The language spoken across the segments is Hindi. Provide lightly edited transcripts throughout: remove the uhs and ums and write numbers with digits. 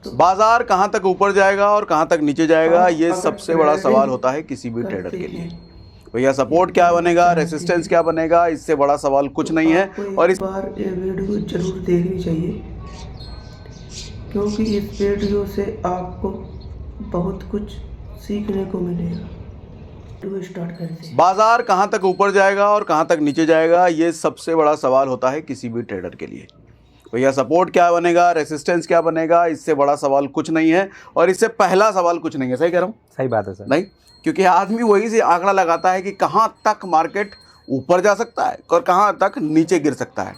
बाजार कहां तक ऊपर जाएगा और कहां तक नीचे जाएगा, ये सबसे बड़ा सवाल होता है किसी भी ट्रेडर के लिए। भैया सपोर्ट क्या बनेगा, रेसिस्टेंस क्या बनेगा, इससे बड़ा सवाल कुछ नहीं है। और इस बार ये वीडियो जरूर देखनी चाहिए, क्योंकि इस वीडियो से आपको बहुत कुछ सीखने को मिलेगा। वीडियो स्टार्ट करते हैं। बाजार कहां तक ऊपर जाएगा और कहां तक नीचे जाएगा, ये सबसे बड़ा सवाल होता है किसी भी ट्रेडर के लिए। भैया सपोर्ट क्या बनेगा, रेसिस्टेंस क्या बनेगा, इससे बड़ा सवाल कुछ नहीं है। और इससे पहला सवाल कुछ नहीं है। सही कह रहा हूँ? सही बात है सर। नहीं, क्योंकि आदमी वही से आंकड़ा लगाता है कि कहाँ तक मार्केट ऊपर जा सकता है और कहाँ तक नीचे गिर सकता है।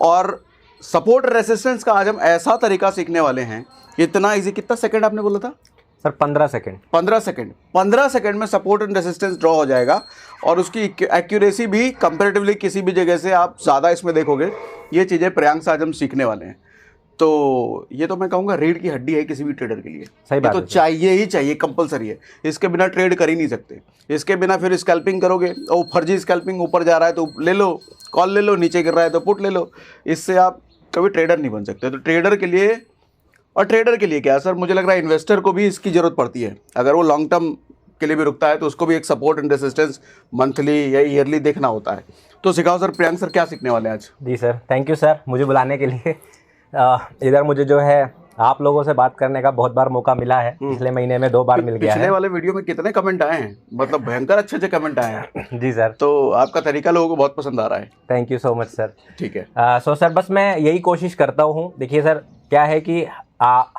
और सपोर्ट रेसिस्टेंस का आज हम ऐसा तरीका सीखने वाले हैं, इतना इजी। कितना सेकंड आपने बोला था सर? 15 सेकंड। 15 सेकंड में सपोर्ट एंड रेसिस्टेंस ड्रॉ हो जाएगा। और उसकी एक्यूरेसी भी कंपैरेटिवली किसी भी जगह से आप ज़्यादा इसमें देखोगे। ये चीज़ें प्रियांक से आज हम सीखने वाले हैं। तो ये तो मैं कहूँगा रीढ़ की हड्डी है किसी भी ट्रेडर के लिए। सही बात तो है, चाहिए ही चाहिए, कंपलसरी है। इसके बिना ट्रेड कर ही नहीं सकते। इसके बिना फिर स्कैल्पिंग करोगे, और फर्जी स्कैल्पिंग, ऊपर जा रहा है तो ले लो कॉल ले लो, नीचे गिर रहा है तो पुट ले लो। इससे आप कभी ट्रेडर नहीं बन सकते। तो ट्रेडर के लिए, और ट्रेडर के लिए क्या सर, मुझे लग रहा है इन्वेस्टर को भी इसकी ज़रूरत पड़ती है। अगर वो लॉन्ग टर्म के लिए भी रुकता है तो उसको भी एक सपोर्ट एंड रेसिस्टेंस मंथली या ईयरली देखना होता है। तो सिखाओ सर, प्रियांक सर क्या सीखने वाले हैं आज? जी सर, थैंक यू सर मुझे बुलाने के लिए। इधर मुझे जो है आप लोगों से बात करने का बहुत बार मौका मिला है। पिछले महीने में 2 बार मिल गया है। पिछले वाले वीडियो में कितने कमेंट आए हैं, मतलब भयंकर अच्छे अच्छे कमेंट आए हैं। जी सर, तो आपका तरीका लोगों को बहुत पसंद आ रहा है। Thank you so much sir. ठीक है। सो सर, बस मैं यही कोशिश करता हूँ। देखिए सर, क्या है कि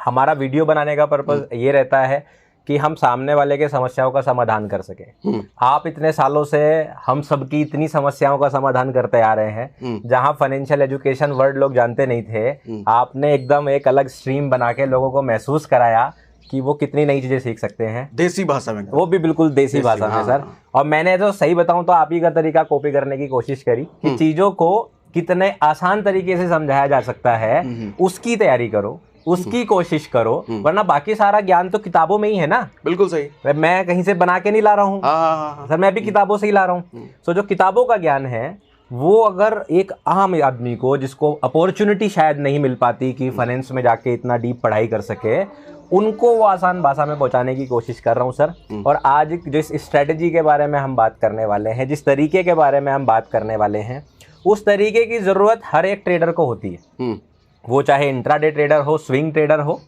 हमारा वीडियो बनाने का पर्पज़ ये रहता है कि हम सामने वाले के समस्याओं का समाधान कर सकें। आप इतने सालों से हम सबकी इतनी समस्याओं का समाधान करते आ रहे हैं। जहां फाइनेंशियल एजुकेशन वर्ड लोग जानते नहीं थे, आपने एकदम एक अलग स्ट्रीम बना के लोगों को महसूस कराया कि वो कितनी नई चीज़ें सीख सकते हैं देसी भाषा में, वो भी बिल्कुल देसी भाषा में सर। और मैंने तो सही बताऊं तो आप ही का तरीका कॉपी करने की कोशिश करी कि चीज़ों को कितने आसान तरीके से समझाया जा सकता है, उसकी तैयारी करो, उसकी कोशिश करो। वरना बाकी सारा ज्ञान तो किताबों में ही है ना। बिल्कुल सही। मैं कहीं से बना के नहीं ला रहा हूँ सर, मैं भी किताबों से ही ला रहा हूँ। तो जो किताबों का ज्ञान है वो अगर एक आम आदमी को, जिसको अपॉर्चुनिटी शायद नहीं मिल पाती कि फाइनेंस में जाके इतना डीप पढ़ाई कर सके, उनको वो आसान भाषा में पहुंचाने की कोशिश कर रहा हूं सर। और आज जिस स्ट्रेटजी के बारे में हम बात करने वाले हैं, जिस तरीके के बारे में हम बात करने वाले हैं, उस तरीके की ज़रूरत हर एक ट्रेडर को होती है। वो चाहे इंट्राडे ट्रेडर हो, स्विंग ट्रेडर हो,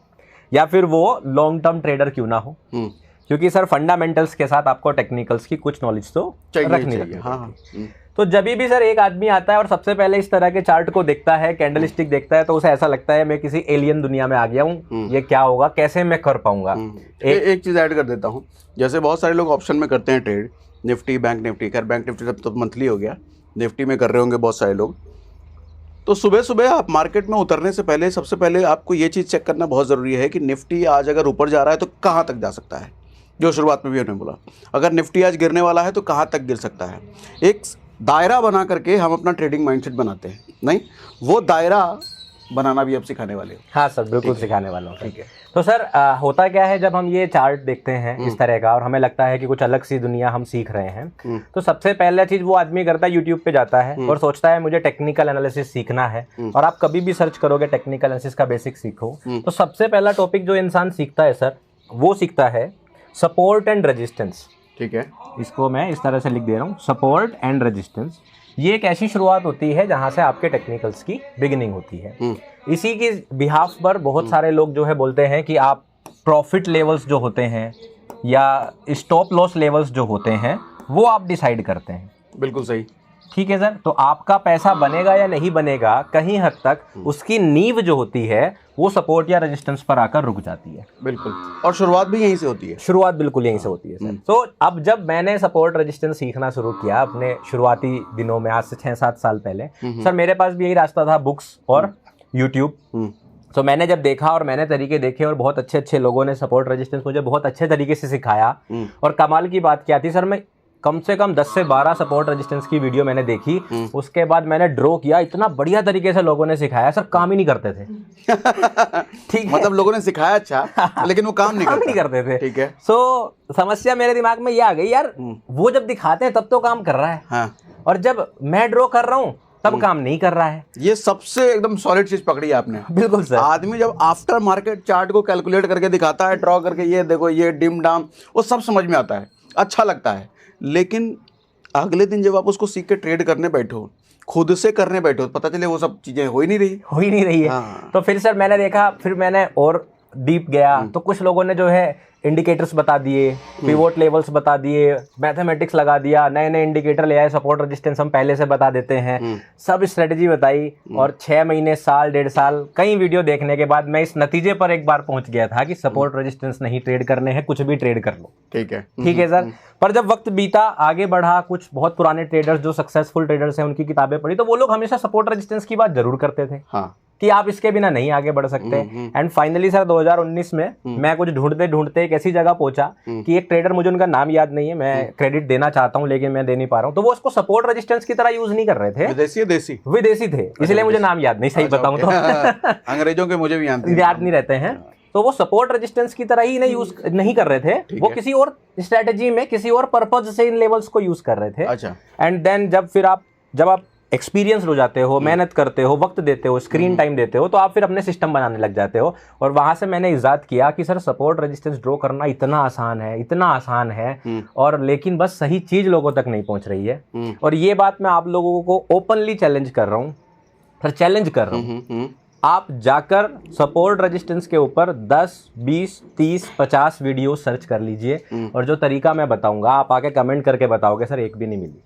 या फिर वो लॉन्ग टर्म ट्रेडर क्यों ना हो। क्योंकि सर फंडामेंटल्स के साथ आपको टेक्निकल्स की कुछ नॉलेज तो रखनी चाहिए। तो जब भी सर एक आदमी आता है और सबसे पहले इस तरह के चार्ट को देखता है, कैंडल स्टिक देखता है, तो उसे ऐसा लगता है मैं किसी एलियन दुनिया में आ गया हूँ। ये क्या होगा, कैसे मैं कर पाऊंगा। एक चीज़ ऐड कर देता हूँ। जैसे बहुत सारे लोग ऑप्शन में करते हैं ट्रेड, निफ्टी, बैंक निफ्टी। खैर बैंक निफ्टी तो मंथली हो गया, निफ्टी में कर रहे होंगे बहुत सारे लोग। तो सुबह सुबह आप मार्केट में उतरने से पहले सबसे पहले आपको ये चीज़ चेक करना बहुत ज़रूरी है कि निफ्टी आज अगर ऊपर जा रहा है तो कहाँ तक जा सकता है। जो शुरुआत में भी उन्होंने बोला, अगर निफ्टी आज गिरने वाला है तो कहाँ तक गिर सकता है। एक दायरा बना करके हम अपना ट्रेडिंग माइंडसेट बनाते हैं, नहीं वो दायरा बनाना भी अब सिखाने वाले हो। हाँ सर, बिल्कुल सिखाने वाला हूँ। ठीक है। तो सर होता क्या है, जब हम ये चार्ट देखते हैं इस तरह का और हमें लगता है कि कुछ अलग सी दुनिया हम सीख रहे हैं, तो सबसे पहला चीज वो आदमी करता है, यूट्यूब पे जाता है और सोचता है मुझे टेक्निकल एनालिसिस सीखना है। और आप कभी भी सर्च करोगे टेक्निकल एनालिसिस का बेसिक सीखो, तो सबसे पहला टॉपिक जो इंसान सीखता है सर, वो सीखता है सपोर्ट एंड रेजिस्टेंस। ठीक है, इसको मैं इस तरह से लिख दे रहा हूँ, सपोर्ट एंड रेजिस्टेंस। ये एक ऐसी शुरुआत होती है जहां से आपके टेक्निकल्स की बिगिनिंग होती है। इसी की बिहाफ पर बहुत सारे लोग जो है बोलते हैं कि आप प्रॉफिट लेवल्स जो होते हैं या स्टॉप लॉस लेवल्स जो होते हैं वो आप डिसाइड करते हैं। बिल्कुल सही। ठीक है सर। तो आपका पैसा बनेगा या नहीं बनेगा, कहीं हद तक उसकी नींव जो होती है वो सपोर्ट या रेजिस्टेंस पर आकर रुक जाती है। बिल्कुल, और शुरुआत भी यहीं से होती है। शुरुआत बिल्कुल यहीं से होती है सर। तो अब जब मैंने सपोर्ट रेजिस्टेंस सीखना शुरू किया अपने शुरुआती दिनों में, आज से 6-7 साल पहले, सर मेरे पास भी यही रास्ता था, बुक्स और यूट्यूब। तो मैंने जब देखा और मैंने तरीके देखे और बहुत अच्छे अच्छे लोगों ने सपोर्ट रेजिस्टेंस मुझे बहुत अच्छे तरीके से सिखाया। और कमाल की बात क्या थी सर, मैं कम से कम 10 से 12 सपोर्ट रेजिस्टेंस की वीडियो मैंने देखी। उसके बाद मैंने ड्रॉ किया, इतना बढ़िया तरीके से लोगों ने सिखाया सर, काम ही नहीं करते थे। ठीक है, मतलब लोगों ने सिखाया अच्छा लेकिन वो काम नहीं करते थे। ठीक है। सो समस्या मेरे दिमाग में ये आ गई यार, वो जब दिखाते हैं तब तो काम कर रहा है, हाँ। और जब मैं ड्रॉ कर रहा हूँ तब काम नहीं कर रहा है। ये सबसे एकदम सॉलिड चीज पकड़ी आपने। बिल्कुल सर। आदमी जब आफ्टर मार्केट चार्ट को कैलकुलेट करके दिखाता है, ड्रॉ करके, ये देखो ये डिम डाम, वो सब समझ में आता है, अच्छा लगता है। लेकिन अगले दिन जब आप उसको सीख के ट्रेड करने बैठो, खुद से करने बैठो, पता चले वो सब चीजें हो ही नहीं रही है। हाँ। तो फिर सर मैंने देखा, फिर मैंने और डीप गया, तो कुछ लोगों ने जो है इंडिकेटर्स बता दिए, पिवोट लेवल्स बता दिए, मैथमेटिक्स लगा दिया, नए नए इंडिकेटर ले आए, सपोर्ट रेजिस्टेंस हम पहले से बता देते हैं, सब स्ट्रेटजी बताई। और 6 महीने, साल, 1.5 साल कई वीडियो देखने के बाद मैं इस नतीजे पर एक बार पहुंच गया था कि सपोर्ट रेजिस्टेंस नहीं ट्रेड करने हैं, कुछ भी ट्रेड कर लो। ठीक है सर। पर जब वक्त बीता, आगे बढ़ा, कुछ बहुत पुराने ट्रेडर्स जो सक्सेसफुल ट्रेडर्स हैं उनकी किताबें पढ़ी, तो वो लोग हमेशा सपोर्ट रेजिस्टेंस की बात जरूर करते थे। हाँ। कि आप इसके बिना नहीं आगे बढ़ सकते। एंड फाइनली सर 2019 में मैं कुछ ढूंढते ढूंढते एक ऐसी जगह पहुंचा कि एक ट्रेडर, मुझे उनका नाम याद नहीं है, मैं क्रेडिट देना चाहता हूं लेकिन मैं दे नहीं पा रहा हूं, तो वो उसको सपोर्ट रेजिस्टेंस की तरह यूज नहीं कर रहे थे, विदेशी थे, इसलिए मुझे नाम याद नहीं, सही बताऊं तो। अंग्रेजों के मुझे भी याद नहीं रहते हैं। तो वो सपोर्ट रेजिस्टेंस की तरह ही यूज नहीं कर रहे थे, वो किसी और स्ट्रेटेजी में, किसी और पर्पज से इन लेवल्स को यूज कर रहे थे। अच्छा। एंड देन जब आप एक्सपीरियंस हो जाते हो, मेहनत करते हो, वक्त देते हो, स्क्रीन टाइम देते हो, तो आप फिर अपने सिस्टम बनाने लग जाते हो। और वहां से मैंने इजाद किया कि सर सपोर्ट रेजिस्टेंस ड्रॉ करना इतना आसान है, और लेकिन बस सही चीज लोगों तक नहीं पहुंच रही है। और ये बात मैं आप लोगों को ओपनली चैलेंज कर रहा हूं, सर चैलेंज कर रहा हूं, आप जाकर सपोर्ट रेजिस्टेंस के ऊपर 10, 20, 30, 50 वीडियो सर्च कर लीजिए, और जो तरीका मैं बताऊंगा आप आके कमेंट करके बताओगे सर एक भी नहीं मिली,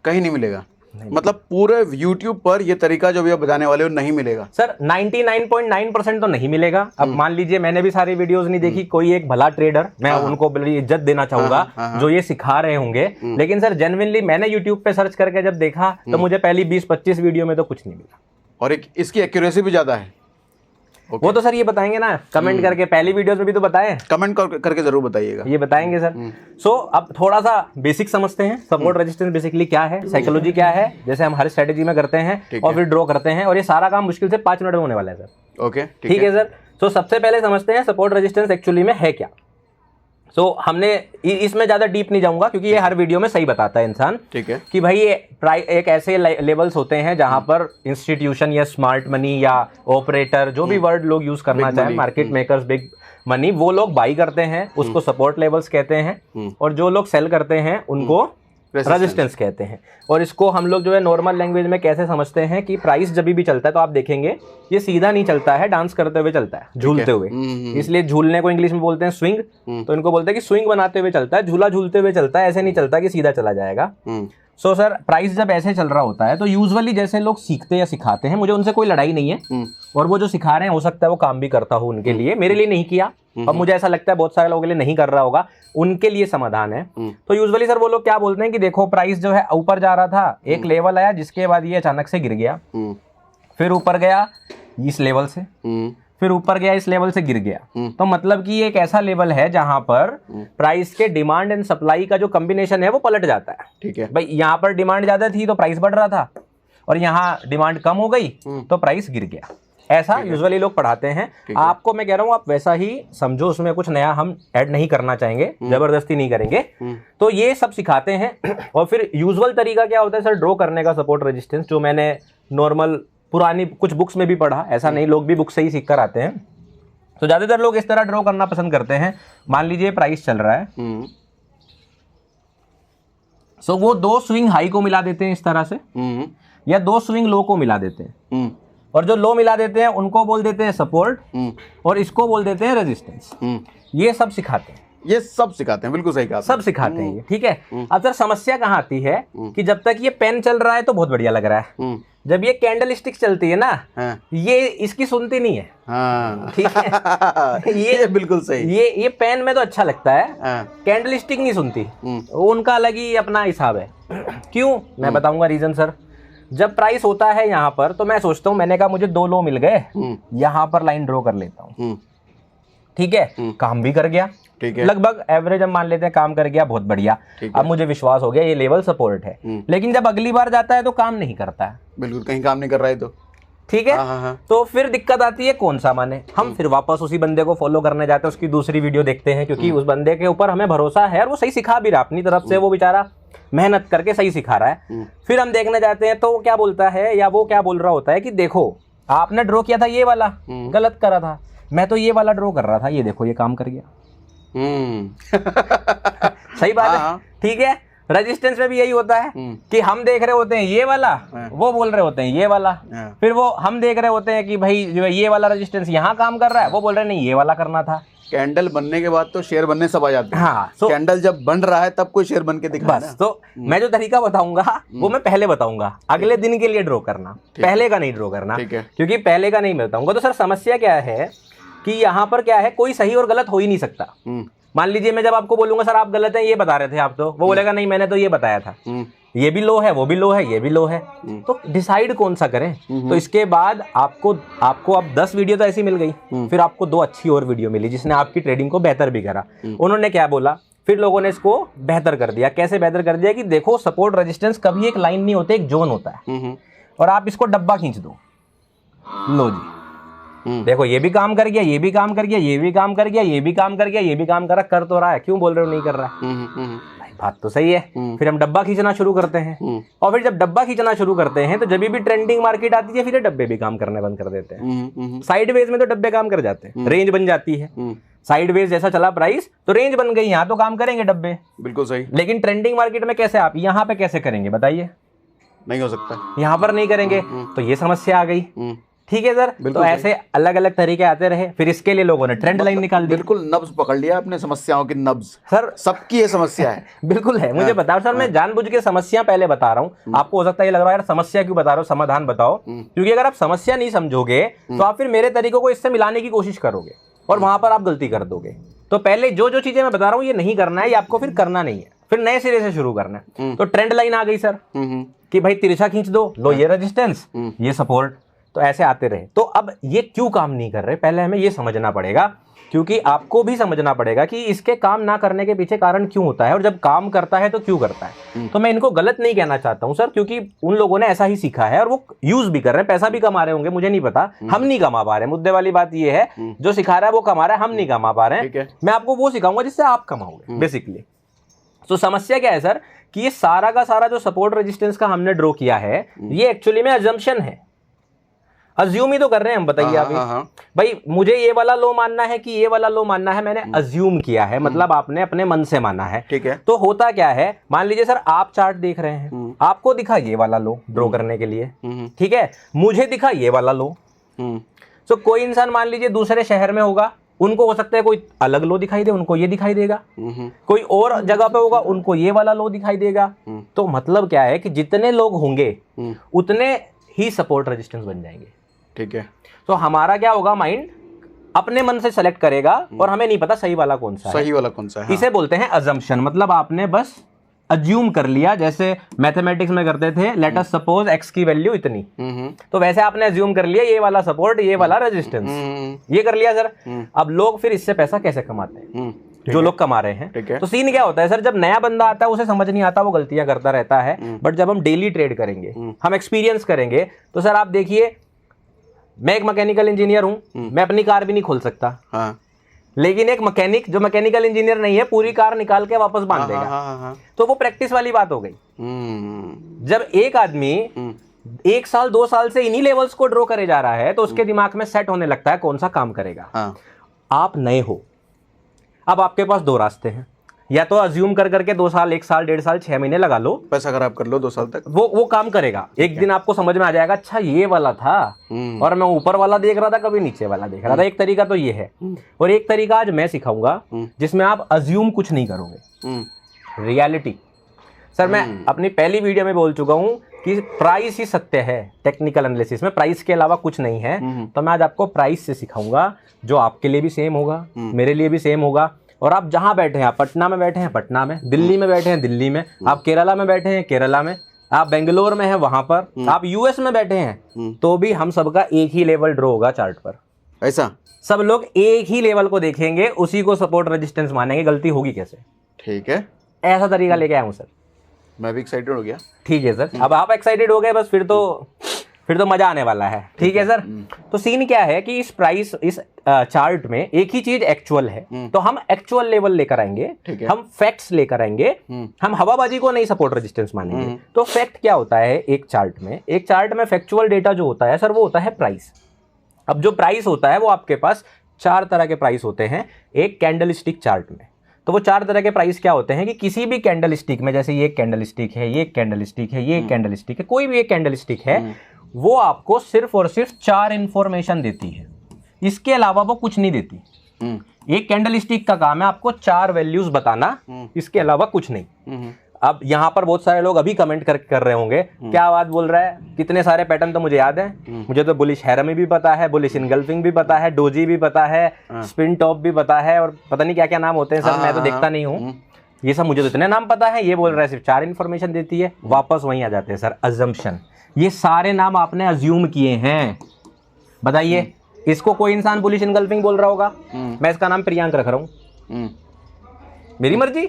कहीं नहीं मिलेगा। मतलब पूरे YouTube पर ये तरीका जो भी आप बताने वाले हो नहीं मिलेगा सर। 99.9% तो नहीं मिलेगा। अब मान लीजिए मैंने भी सारी वीडियोस नहीं देखी, कोई एक भला ट्रेडर, मैं उनको बड़ी इज्जत देना चाहूंगा जो ये सिखा रहे होंगे, लेकिन सर जेन्युइनली मैंने YouTube पे सर्च करके जब देखा तो मुझे पहली 20-25 वीडियो में तो कुछ नहीं मिला। और इसकी एक्यूरेसी भी ज्यादा है। वो तो सर ये बताएंगे ना कमेंट करके, पहली वीडियोस में भी तो बताएं, कमेंट करके जरूर बताइएगा, ये बताएंगे सर। सो अब थोड़ा सा बेसिक समझते हैं, सपोर्ट रेजिस्टेंस बेसिकली क्या है, साइकोलॉजी क्या है, जैसे हम हर स्ट्रेटेजी में करते हैं, और फिर ड्रॉ करते हैं, और ये सारा काम मुश्किल से 5 मिनट में होने वाला है सर। ओके, ठीक है सर। सो सबसे पहले समझते हैं सपोर्ट रेजिस्टेंस एक्चुअली में है क्या। सो हमने इसमें ज्यादा डीप नहीं जाऊंगा क्योंकि ये हर वीडियो में सही बताता है इंसान, ठीक है, कि भाई ये एक ऐसे लेवल्स होते हैं जहां पर इंस्टीट्यूशन या स्मार्ट मनी या ऑपरेटर, जो भी वर्ड लोग यूज करना चाहे, मार्केट मेकर्स, बिग मनी, वो लोग बाई करते हैं, उसको सपोर्ट लेवल्स कहते हैं, और जो लोग सेल करते हैं उनको रेजिस्टेंस कहते हैं। और इसको हम लोग जो है नॉर्मल लैंग्वेज में कैसे समझते हैं कि प्राइस जब भी चलता है तो आप देखेंगे ये सीधा नहीं चलता है, डांस करते हुए चलता है, झूलते हुए, इसलिए झूलने को इंग्लिश में बोलते हैं स्विंग, तो इनको बोलते हैं कि स्विंग बनाते हुए चलता है, झूला झूलते हुए चलता है, ऐसे नहीं चलता कि सीधा चला जाएगा। सो सर प्राइस जब ऐसे चल रहा होता है तो यूजुअली जैसे लोग सीखते या सिखाते हैं, मुझे उनसे कोई लड़ाई नहीं है, और वो जो सिखा रहे हैं हो सकता है वो काम भी करता हो उनके लिए, मेरे लिए नहीं किया, और मुझे ऐसा लगता है बहुत सारे लोगों के लिए नहीं कर रहा होगा, उनके लिए समाधान है। तो यूजुअली सर वो लोग क्या बोलते हैं कि देखो प्राइस जो है ऊपर जा रहा था, एक लेवल आया जिसके बाद ये अचानक से गिर गया, फिर ऊपर गया इस लेवल से, फिर ऊपर गया इस लेवल से गिर गया, तो मतलब कि ये एक ऐसा लेवल है जहां पर प्राइस के डिमांड एंड सप्लाई का जो कॉम्बिनेशन है वो पलट जाता है। ठीक है भाई, यहाँ पर डिमांड ज्यादा थी तो प्राइस बढ़ रहा था, और यहाँ डिमांड कम हो गई तो प्राइस गिर गया, ऐसा यूजुअली लोग पढ़ाते हैं। आपको मैं कह रहा हूँ आप वैसा ही समझो, उसमें कुछ नया हम ऐड नहीं करना चाहेंगे, जबरदस्ती नहीं करेंगे। तो ये सब सिखाते हैं। और फिर यूजुअल तरीका क्या होता है सर ड्रॉ करने का सपोर्ट रेजिस्टेंस, जो मैंने नॉर्मल पुरानी कुछ बुक्स में भी पढ़ा, ऐसा नहीं, लोग भी बुक से ही सीख कर आते हैं। तो ज्यादातर लोग इस तरह ड्रॉ करना पसंद करते हैं। मान लीजिए प्राइस चल रहा है, सो वो 2 स्विंग हाई को मिला देते हैं इस तरह से, या 2 स्विंग लो को मिला देते हैं, और जो लो मिला देते हैं उनको बोल देते हैं सपोर्ट, और इसको बोल देते हैं रेजिस्टेंस। ये सब सिखाते हैं, ये सब सिखाते हैं, बिल्कुल सही कहा, सब सिखाते हैं ये, ठीक है। अब सर समस्या कहाँ आती है कि जब तक ये पेन चल रहा है तो बहुत बढ़िया लग रहा है, जब ये कैंडल स्टिक चलती है ना, ये इसकी सुनती नहीं है, ठीक है। ये बिल्कुल सही, ये पेन में तो अच्छा लगता है, कैंडल स्टिक नहीं सुनती, उनका अलग ही अपना हिसाब है। क्यों, मैं बताऊंगा रीजन सर। जब प्राइस होता है यहाँ पर तो मैं सोचता हूँ, मैंने कहा मुझे 2 लो मिल गए, यहाँ पर लाइन ड्रॉ कर लेता हूँ, ठीक है, काम भी कर गया, ठीक है, लगभग एवरेज हम मान लेते हैं, काम कर गया, बहुत बढ़िया, अब मुझे विश्वास हो गया ये लेवल सपोर्ट है। लेकिन जब अगली बार जाता है तो काम नहीं करता है, बिल्कुल कहीं काम नहीं कर रहा है, तो ठीक है। तो फिर दिक्कत आती है कौन सा माने, हम फिर वापस उसी बंदे को फॉलो करने जाते हैं, उसकी दूसरी वीडियो देखते हैं, क्योंकि उस बंदे के ऊपर हमें भरोसा है और वो सही सिखा भी रहा अपनी तरफ से, वो बेचारा मेहनत करके सही सिखा रहा है। फिर हम देखने जाते हैं तो वो क्या बोलता है, या वो क्या बोल रहा होता है कि देखो आपने ड्रॉ किया था ये वाला, गलत करा था, मैं तो ये वाला ड्रॉ कर रहा था, ये देखो ये काम कर गया। सही बात है, ठीक है। रेजिस्टेंस में भी यही होता है कि हम देख रहे होते हैं ये वाला, वो बोल रहे होते हैं ये वाला, फिर वो हम देख रहे होते हैं कि भाई जो ये वाला रेजिस्टेंस यहाँ काम कर रहा है, वो बोल रहे हैं नहीं ये वाला करना था। कैंडल बनने के बाद तो शेयर बनने सब आ जाते हैं। हाँ, तो कैंडल जब बन रहा है तब कोई शेयर बन के दिखा बस। तो मैं जो तरीका बताऊंगा वो मैं पहले बताऊंगा, अगले दिन के लिए ड्रॉ करना, पहले का नहीं ड्रॉ करना, क्योंकि पहले का नहीं बताऊंगा तो सर समस्या क्या है कि यहाँ पर क्या है, कोई सही और गलत हो ही नहीं सकता। मान लीजिए मैं जब आपको बोलूंगा सर आप गलत हैं, ये बता रहे थे आप, तो वो बोलेगा नहीं मैंने तो ये बताया था, ये भी लो है, वो भी लो है, ये भी लो है, तो डिसाइड कौन सा करें। तो इसके बाद आपको अब 10 वीडियो तो ऐसी मिल गई, फिर आपको 2 अच्छी और वीडियो मिली जिसने आपकी ट्रेडिंग को बेहतर भी करा। उन्होंने क्या बोला, फिर लोगों ने इसको बेहतर कर दिया। कैसे बेहतर कर दिया कि देखो सपोर्ट रेजिस्टेंस कभी एक लाइन नहीं होते, एक जोन होता है, और आप इसको डब्बा खींच दो, लो जी देखो ये भी काम कर गया, ये भी काम कर गया, ये भी काम कर गया, ये भी काम कर गया, ये भी काम कर रहा, कर तो रहा है, क्यों बोल रहे हो नहीं कर रहा है? भाई बात तो सही है। फिर हम डब्बा खींचना शुरू करते हैं, और फिर जब डब्बा खींचना शुरू करते हैं तो जब भी ट्रेंडिंग मार्केट आती है फिर ये डब्बे भी काम करने बंद कर देते हैं। साइडवेज में तो डब्बे काम कर जाते हैं, रेंज बन जाती है, साइडवेज जैसा चला प्राइस तो रेंज बन गई, यहाँ तो काम करेंगे डब्बे, बिल्कुल सही। लेकिन ट्रेंडिंग मार्केट में कैसे, आप यहाँ पे कैसे करेंगे बताइए? नहीं हो सकता, यहाँ पर नहीं करेंगे, तो ये समस्या आ गई। ठीक है सर, तो ऐसे अलग अलग तरीके आते रहे, फिर इसके लिए लोगों ने ट्रेंड लाइन निकाल दी। बिल्कुल नब्ज पकड़ लिया आपने, समस्याओं की नब्ज। सर सबकी ये समस्या है। बिल्कुल है, मुझे बताओ सर, मैं जानबूझ के समस्या पहले बता रहा हूँ, आपको हो सकता है ये लग रहा है यार समस्या क्यों बता रहा हूँ, समाधान बताओ, क्योंकि अगर आप समस्या नहीं समझोगे तो आप फिर मेरे तरीकों को इससे मिलाने की कोशिश करोगे और वहां पर आप गलती कर दोगे। तो पहले जो जो चीजें मैं बता रहा हूँ ये नहीं करना है, ये आपको फिर करना नहीं है, फिर नए सिरे से शुरू करना है। तो ट्रेंड लाइन आ गई सर कि भाई तिरछा खींच दो, लो ये रेजिस्टेंस, ये सपोर्ट, तो ऐसे आते रहे। तो अब ये क्यों काम नहीं कर रहे, पहले हमें ये समझना पड़ेगा, क्योंकि आपको भी समझना पड़ेगा कि इसके काम ना करने के पीछे कारण क्यों होता है, और जब काम करता है तो क्यों करता है। तो मैं इनको गलत नहीं कहना चाहता हूं सर, क्योंकि उन लोगों ने ऐसा ही सीखा है और वो यूज भी कर रहे हैं, पैसा भी कमा रहे होंगे, मुझे नहीं पता, हम नहीं कमा पा रहे। मुद्दे वाली बात ये है, जो सिखा रहा है वो कमा रहा है, हम नहीं कमा पा रहे हैं। मैं आपको वो सिखाऊंगा जिससे आप कमाओगे बेसिकली। तो समस्या क्या है सर कि ये सारा का सारा जो सपोर्ट रेजिस्टेंस का हमने ड्रॉ किया है, ये एक्चुअली में अजम्पशन है, अज्यूम ही तो कर रहे हैं हम। बताइए अभी भाई, मुझे ये वाला लो मानना है कि ये वाला लो मानना है, मैंने अज्यूम किया है, मतलब आपने अपने मन से माना है। ठीक है। तो होता क्या है, मान लीजिए सर आप चार्ट देख रहे हैं, आपको दिखा ये वाला लो ड्रॉ करने के लिए, ठीक है, मुझे दिखा ये वाला लो। तो कोई इंसान मान लीजिए दूसरे शहर में होगा, उनको हो सकता है कोई अलग लो दिखाई दे, उनको ये दिखाई देगा, कोई और जगह पे होगा उनको ये वाला लो दिखाई देगा। तो मतलब क्या है कि जितने लोग होंगे उतने ही सपोर्ट रेजिस्टेंस बन जाएंगे। ठीक है। तो हमारा क्या होगा, माइंड अपने मन से सेलेक्ट करेगा और हमें नहीं पता सही वाला कौन सा है, सही वाला कौन सा है। हाँ। इसे बोलते हैं अजम्पशन, मतलब आपने बस अज्यूम कर लिया, जैसे मैथमेटिक्स में करते थे, लेट अस सपोज x की वैल्यू इतनी, तो वैसे आपने अज्यूम कर लिया ये वाला सपोर्ट, ये वाला रेजिस्टेंस, ये कर लिया सर। अब लोग फिर इससे पैसा कैसे कमाते हैं, जो लोग कमा रहे हैं। तो सीन क्या होता है सर, जब नया बंदा आता है उसे समझ नहीं आता, वो गलतियां करता रहता है, बट जब हम डेली ट्रेड करेंगे, हम एक्सपीरियंस करेंगे, तो सर आप देखिए, मैं एक मैकेनिकल इंजीनियर हूं, मैं अपनी कार भी नहीं खोल सकता। हाँ। लेकिन एक मैकेनिक जो मैकेनिकल इंजीनियर नहीं है, पूरी कार निकाल के वापस बांध देगा। हाँ। तो वो प्रैक्टिस वाली बात हो गई। जब एक आदमी 1 साल 2 साल से इन्हीं लेवल्स को ड्रॉ करे जा रहा है, तो उसके दिमाग में सेट होने लगता है कौन सा काम करेगा। हाँ। आप नए हो, अब आपके पास 2 रास्ते हैं, या तो अज्यूम कर करके 2 साल 1 साल 1.5 साल 6 महीने लगा लो, पैसा खराब कर लो 2 साल तक, वो काम करेगा। एक दिन आपको समझ में आ जाएगा, अच्छा ये वाला था और मैं ऊपर वाला देख रहा था, कभी नीचे वाला देख रहा था। एक तरीका तो ये है, और एक तरीका आज मैं सिखाऊंगा जिसमें आप अज्यूम कुछ नहीं करोगे, रियलिटी। सर मैं अपनी पहली वीडियो में बोल चुका हूं कि प्राइस ही सत्य है, टेक्निकल एनालिसिस में प्राइस के अलावा कुछ नहीं है। तो मैं आज आपको प्राइस से सिखाऊंगा, जो आपके लिए भी सेम होगा, मेरे लिए भी सेम होगा। और आप जहां बैठे हैं, आप पटना में बैठे हैं पटना में, दिल्ली में बैठे हैं दिल्ली में, आप केरला में बैठे हैं केरला में, आप बेंगलोर में हैं वहां पर, आप यूएस में बैठे हैं, तो भी हम सबका एक ही लेवल ड्रॉ होगा चार्ट पर। ऐसा सब लोग एक ही लेवल को देखेंगे, उसी को सपोर्ट रेजिस्टेंस मानेंगे। गलती होगी कैसे? ठीक है, ऐसा तरीका लेके आया हूं सर। मैं भी एक्साइटेड हो गया। ठीक है सर, अब आप एक्साइटेड हो गए, बस फिर तो फिर तो मजा आने वाला है। ठीक है सर। तो सीन क्या है कि इस चार्ट में एक ही चीज एक्चुअल है, तो हम एक्चुअल लेवल लेकर आएंगे, हम फैक्ट्स लेकर आएंगे, हम हवाबाजी को नहीं सपोर्ट रेजिस्टेंस मानेंगे। तो फैक्ट क्या होता है एक चार्ट में फैक्चुअल डेटा जो होता है सर, वो होता है प्राइस। अब जो प्राइस होता है वो आपके पास 4 तरह के प्राइस होते हैं एक कैंडलस्टिक चार्ट में। तो वो 4 तरह के प्राइस क्या होते हैं कि किसी भी कैंडलस्टिक में, जैसे ये कैंडलस्टिक है, ये कैंडलस्टिक है, ये कैंडलस्टिक है, कोई भी एक कैंडलस्टिक है, वो आपको सिर्फ और सिर्फ 4 इंफॉर्मेशन देती है, इसके अलावा वो कुछ नहीं देती। एक कैंडलस्टिक का काम है आपको 4 वैल्यूज बताना, इसके अलावा कुछ नहीं। अब यहाँ पर बहुत सारे लोग अभी कमेंट कर रहे होंगे, क्या बात बोल रहा है, कितने सारे पैटर्न तो मुझे याद है, मुझे तो बुलिश हैरमी भी पता है, बुलिश इनगल्फिंग भी पता है, डोजी भी पता है, स्पिन टॉप भी पता है, और पता नहीं क्या क्या नाम होते हैं सर, मैं तो देखता नहीं हूँ ये सब, मुझे तो इतने नाम पता है। ये बोल रहा है सिर्फ 4 इन्फॉर्मेशन देती है। वापस वहीं आ जाते हैं सर, अजम्पशन। ये सारे नाम आपने अज्यूम किए हैं। बताइए, इसको कोई इंसान बुलिश इनगल्फिंग बोल रहा होगा, मैं इसका नाम प्रियांक रख रहा हूँ, मेरी मर्जी,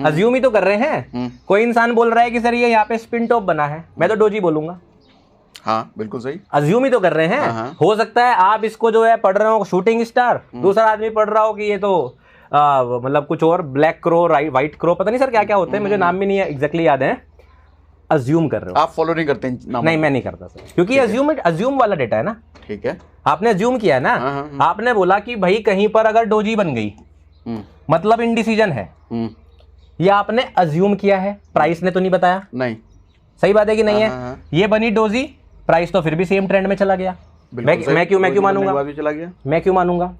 अज्यूम ही तो कर रहे हैं। कोई इंसान बोल रहा है कि सर ये यहाँ पे स्पिन टॉप बना है, मैं तो डोजी बोलूंगा। हाँ बिल्कुल सही, अज्यूम ही तो कर रहे हैं। हो सकता है आप इसको जो है पढ़ रहे हो शूटिंग स्टार, दूसरा आदमी पढ़ रहा हो कि ये तो मतलब कुछ और, ब्लैक क्रो, व्हाइट क्रो, पता नहीं सर क्या क्या होते हैं, मुझे नाम भी नहीं एग्जैक्टली याद है। अज्यूम कर रहे हो आप, फॉलो नहीं करते नाम? नहीं, मैं नहीं करता सर, क्योंकि अज्यूम वाला डेटा है ना। ठीक है, आपने अज्यूम किया है ना, आपने बोला कि भाई कहीं पर अगर डोजी बन गई मतलब इनडिसीजन है, ये आपने अज्यूम किया है, प्राइस ने तो नहीं बताया। नहीं, सही बात है कि नहीं है? ये बनी डोजी, प्राइस तो फिर भी सेम ट्रेंड में चला गया, मैं क्यों मानूंगा, मैं क्यों मानूंगा?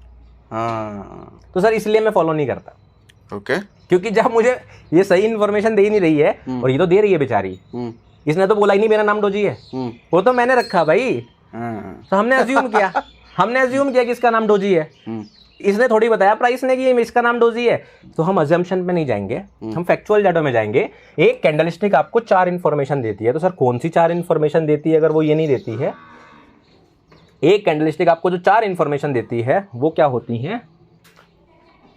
तो सर इसलिए मैं फॉलो नहीं करता। ओके, क्योंकि जब मुझे ये सही इन्फॉर्मेशन दे ही नहीं रही है, और ये तो दे रही है बेचारी, इसने तो बोला ही नहीं मेरा नाम डोजी है, वो तो मैंने रखा भाई, तो हमने अज्यूम किया कि इसका नाम डोजी है, इसने थोड़ी बताया प्राइस ने कि इसका नाम डोजी है। तो हम अजम्पशन पे नहीं जाएंगे, हम फैक्चुअल डाटा में जाएंगे। एक कैंडलस्टिक आपको 4 इन्फॉर्मेशन देती है, तो सर कौन सी 4 इन्फॉर्मेशन देती है अगर वो ये नहीं देती है? एक कैंडलस्टिक आपको जो 4 इन्फॉर्मेशन देती है वो क्या होती हैं,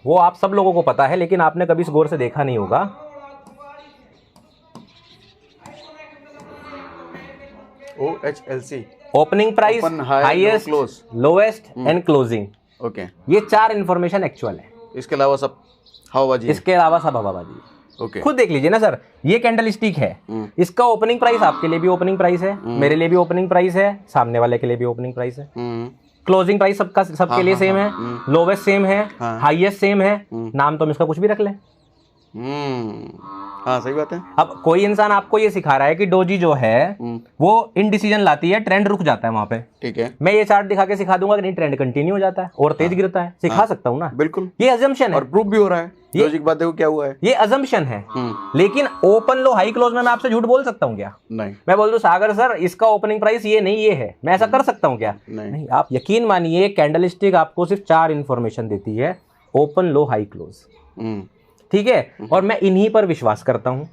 वो आप सब लोगों को पता है, लेकिन आपने कभी इस गौर से देखा नहीं होगा। OHLC, opening price, highest, lowest and closing. Okay, ये 4 इन्फॉर्मेशन एक्चुअल है, इसके अलावा सब हवाबाजी। इसके अलावा सब हवाबाजी। ओके, खुद देख लीजिए ना सर, ये कैंडलस्टिक है, इसका ओपनिंग प्राइस आपके लिए भी ओपनिंग प्राइस है, मेरे लिए भी ओपनिंग प्राइस है, सामने वाले के लिए भी ओपनिंग प्राइस है, क्लोजिंग प्राइस सबके लिए सेम है, लोवेस्ट सेम है, हाईएस्ट सेम है, नाम तो हम इसका कुछ भी रख लें। हाँ सही बात है। अब कोई इंसान आपको ये सिखा रहा है कि डोजी जो है वो इनडिसीजन लाती है, ट्रेंड रुक जाता है वहां पे, ठीक है, मैं ये चार्ट दिखा के सिखा दूंगा कि नहीं, ट्रेंड कंटिन्यू हो जाता है और तेज गिरता है, सिखा सकता हूँ ना, बिल्कुल, ये अजम्पशन है और प्रूफ भी हो रहा है। लॉजिक बात देखो क्या हुआ है, ये अजम्पशन है। लेकिन ओपन लो हाई क्लोज में मैं आपसे झूठ बोल सकता हूँ क्या? नहीं। मैं बोल दूं सागर सर इसका ओपनिंग प्राइस ये नहीं, ये है, मैं ऐसा कर सकता हूँ क्या? नहीं। आप यकीन मानिए कैंडलस्टिक आपको सिर्फ 4 इन्फॉर्मेशन देती है, ओपन लो हाई क्लोज, ठीक है, और मैं इन्हीं पर विश्वास करता हूं